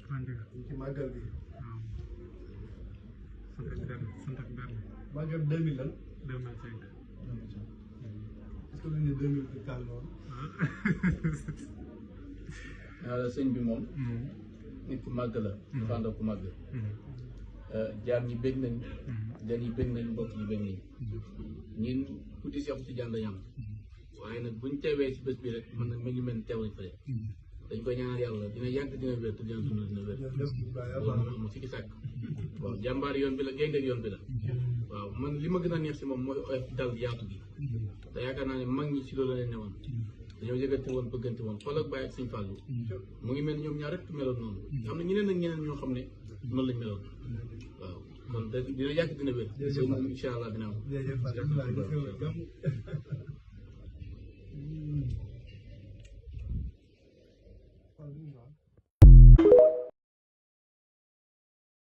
ci màggal bi. sant ak benn. màggal 2000 lan. 2005. est-ce que lu ñu ne 2004 noonu. waaw sëñ bi moom. nit ku màgg la. dafa ànd ak ku màgg. jaam ñi bëgg nañ. gan yi bëgg nañ mbokk yi bëgg nañ. ñun tuuti Seex Tijaan lañ am. waaye nag buñ teewee si bés bi rek man nag mi ngi mel ni teew lañ fa dañ koy ñaanal yàlla dina yàgg dina wér te dina dund dina wér. loolu mu sikki sàkk. waaw jàmbaar yoon bi la gaynde yoon bi la. waaw man li ma gën a neex si moom mooy oyof dal yaatu gi. te yaakaar naa ne mag ñi si loolu la leen ne woon. dañoo yëgante woon bëggante woon xool ak Baye ak Sëñ Fallu mu ngi mel ñoom ñaar rek meloon noonu. am na ñeneen ak ñeneen ñoo xam ne noonu lañ meloon. waaw kon dina yàgg dina wér. incha allah dina am.